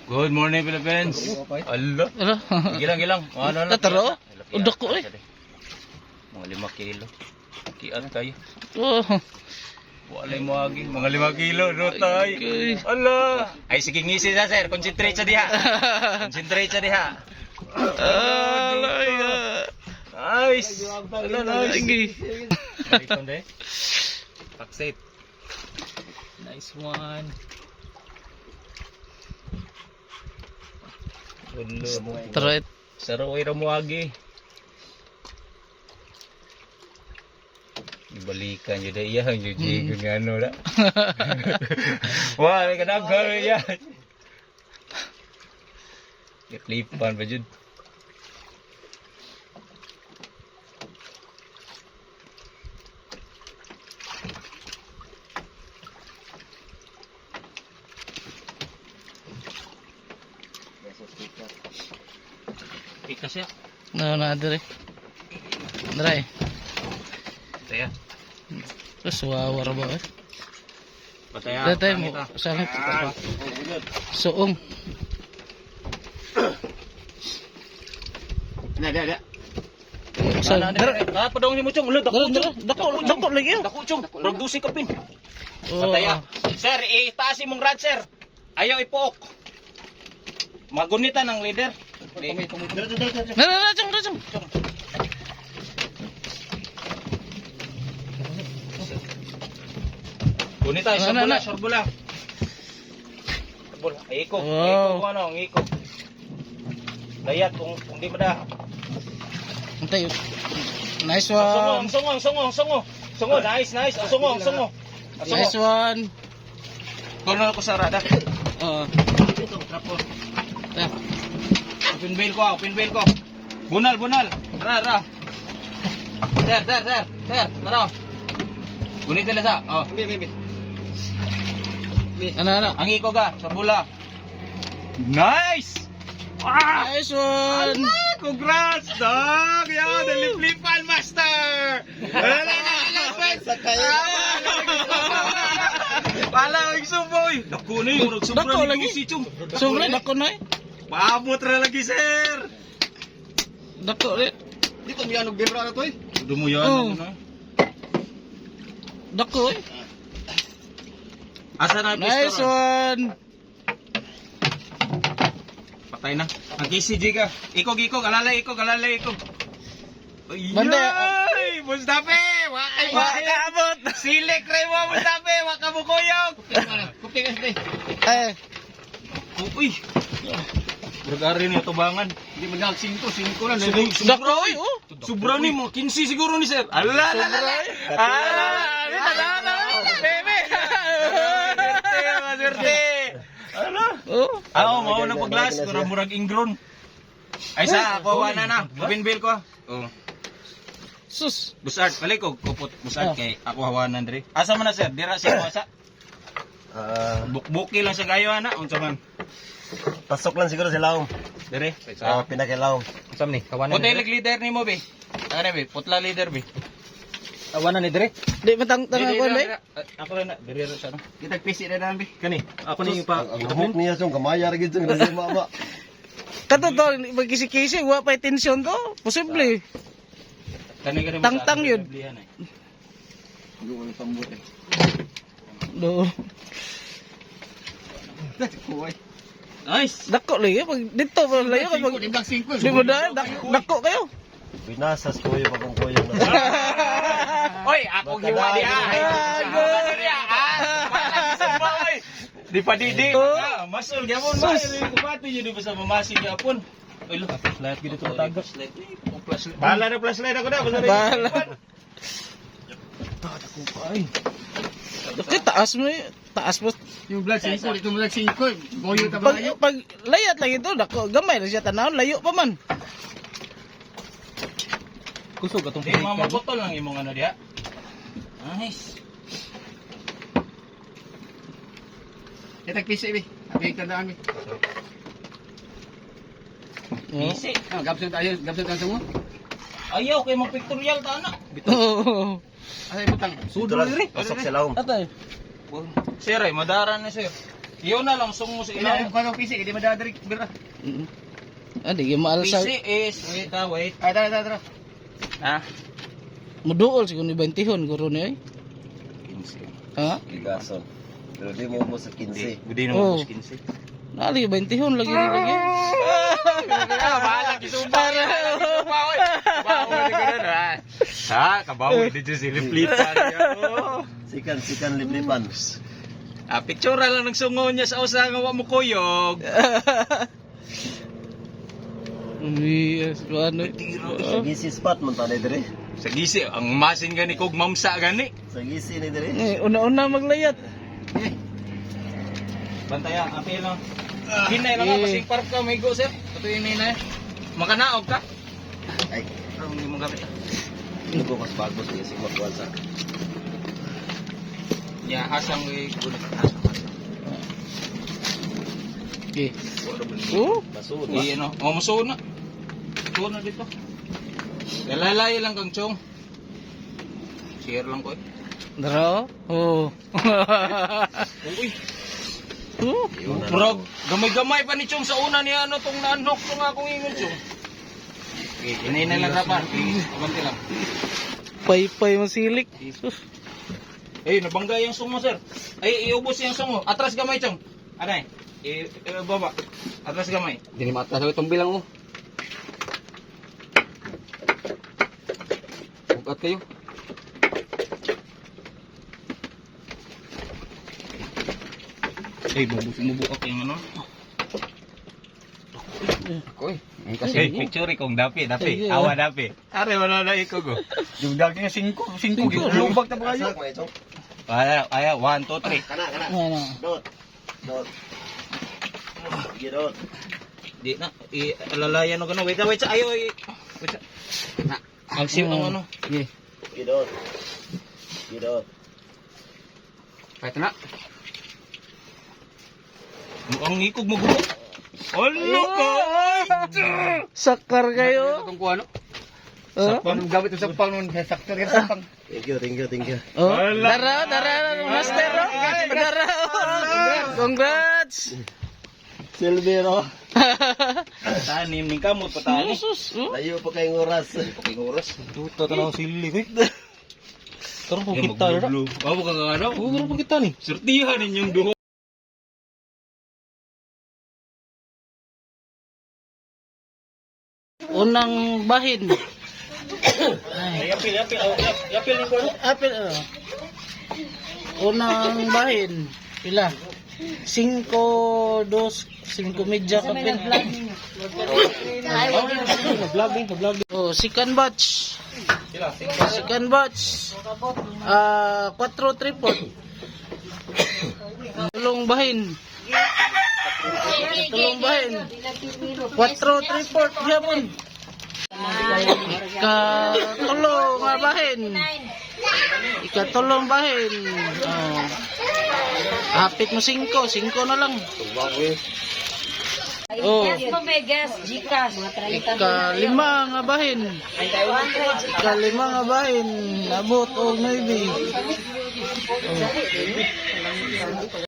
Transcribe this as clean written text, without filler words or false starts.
Good morning, Philippines. Allah. Ano? Gilang. Ano na? Tataro? Udak ko eh. Mga 5 kilo. Kiat kayo. Oh. Walay mo agi. Mga 5 kilo. Rotay. Okay. Allah. Ay, sige ngisi sa sir. Concentrate sa diha. Concentrate sa diha. Nice. Ala, nice. Lagi. Konde. Paksit. Nice one. Tarait. Saro ay ramuagi. Ibalikan jud iya jud ng ano da. Wah, may kanaghan ya. Iklipan pa jud. Ikas ya. Na dire. Dry. Saya. Terus wawar ba eh. Pataya. Datay mo sangat pa. Suong. Ada. Sana Ah, padong si Mucong. Ulo, dako. dako lagi. Dako, Chong. Ragdusi kapin. Oh. Pataya. Sir, itaas mong rad, sir. Ayaw ipook. Magunita ng leader. Racang. Gunita, Ano? sorbula. Sorbula. Iko. Wow. Iko ano, iko. Layat kung di mada. Antay. Nice one. Songo. Nice. Songo. Nice one. Kuno ko sa rada. Oh. Tapos Tap. open bail ko. Bunal. Ra. Sir. Tara. Gunita na sa. Oh. Ano? Ang iko ga, sorbula. Nice! Nice one. Congrats, dog! Yan, nalip-lipan, master! Pala, ang suboy! Naku na yun, Dako nagsobra lagi. ni si Chong. Sungre dako na eh. Paabot ra lagi, sir! Dako rin. Di ko miyanog bibra na to eh. Dumuyan Oh. na. Dako eh. Asa na ang Nice pistol? one. Patay na. Ang KCG ka. Ikog, alalay ikog. Banda. Ay, Mustafa! Wakay Wakaabot. Silik ray mo, Mustafa! Wakamukuyog! Kupti ka sa Eh, Uy! Bergari niya tubangan. Hindi mo nag 5 lang. dako eh. Oh. Sobra ni mo. 15 siguro ni sir. Ala! Bebe. Swerte! Ano? Oh. Mau na paglas. Murag ingron. Ay sa, ako na. Mabinbil ko. Oh. Sus. Busart. Balik ko. Kupot. Busart Oh. kay ako hawanan diri. Asa man na sir? Dira siya kuwasa. Bukbuki lang sa gayo ana. Unsa man? Pasok lang siguro sa laom. Dire. Pinakilaom. Usam ni. Puti leader ni mo be. Ano be? Putla leader be. Awanan ni dire. Di matang tanga ko eh. Ako lang na. Dire sa ano. Kita PC na dami. Kani. Ako ni pa. Ang humok niya song kamaya ra gid song mama. Kato to magkisi-kisi wa pa tensyon to. Posible. Kani kani. Tang-tang yun. Duwa pambot eh. Do. Kuway. Nice. Dako lagi pag dito pa layo pag di mo daan dako kayo. Binasas ko yung pagkungkoyong na. Oy, ako giwa dia. Di pa didi. Masul gyapon ba? Kupati jud basta mamasig gyapon. Oy, lo, flashlight gid ito tagap. Bahala na flashlight ako na. Bahala. Okay, taas mo eh. Taas mo. Yung blood 5 dito mo 5. Boyo ta ba kayo? Pag layat lang ito, dako gamay na siya tanaw, layo pa man. Kusog atong pilikan. Mga botol lang imong ano dia. Nice. Kita PC bi. Abi tandaan bi. Easy. Gabson tayo mo. Ayaw kay mo pictorial ta ana. Oo. Ay butang. Sudo diri. Pasok sa laom. Atay. Sir, ay madaran na sir. Iyo na lang, sung mo sa Ina, ina. kung anong PC, hindi madadari. Bira. Adi, maalsa. PC is, wait. Ay, tara. Ha? Muduol siguro ni 20 guro ni ay. 15. Ha? Ligason. Pero di mo sa 15. Hindi Oh. naman 15. Nali 20 lagi lagi. Bahala kisumpa. Ha, kabawi dito si Liplipan. Sikan liblipan. Ah, picture lang ng sungo niya sa usa nga wa mo kuyog. Yes, ano? Sa gisi spot man tanay dire. Sa gisi, ang masin gani kog mamsa gani. Sa gisi ni dire. Una-una maglayat. Bantaya, apil lang. Hinay lang ako, pasing park ka, may go sir. Ito yun na makanaog ka. Ay, Ang hindi mong gamit. lugo mas bago sa isig magkuhan sa. Ya, asang may gulit. Okay. Oh, Masud. Iya no, musuo na. Musuo na dito. Lalay lang kang chong. Share lang ko eh. daro. Oh. Uy, Oh. murag gamay-gamay pa ni chong sa una ni ano tong nanok tong akong ingon chong. Okay, inay na lang rapan. Abante lang. Pay-pay masilik. Sus. Eh, nabangga yung sumo, sir. Ay, iubos yung sumo. Atras gamay, chong. Anay, baba. Atras gamay. Hindi mata sa itong bilang, oh. Bukat kayo. Eh, mubuok yung ano. Ako, eh. Ay, Kasi, kasi, picture kong dapi. Sige, Awa dapi. Are, wala na ikaw ko. yung dagi nga 5, lubag na ba kayo? Asa ko ito? Aya, 1, 2, 3. Kana. Ano? Dot. Sige dot. Di na, alalayan o gano'n. Wait, sa ayo. Wait, sa. Ang sim ang ano. Sige. Sige dot. Kahit na. Ang ikog magulo. Ano ka? Sakar kayo. Itong kuha, no? Oh. Anong gamit ito sa pang nun? Sakto rin sa pang. Thank you. Oh. Dara, master. Oh. Dara. Congrats. Silvero. Tanim ning kamot patani. Sus. Oh. Layo pa kayong oras. Okay, oras. Tuta tanong sili ko. Karon ko Kita na. Bawa ka nga ano? Oo, karon kita ni. Sertihan ninyong duho. Unang bahin. Ay, yapil ning ko. Apil. Unang bahin. Pila? 5, 2, 5 media kapil. Oh, second batch. Second batch. 4 tripod. Tulong bahin. 4 tripod yapon. Ikatulong nga bahin. Ikatulong bahin. Oh. Hapit mo 5 na lang. Oh. Yes po, may gas, Gcash. Ika-5 nga bahin. Ika-5 nga bahin. Abot o maybe. Oh.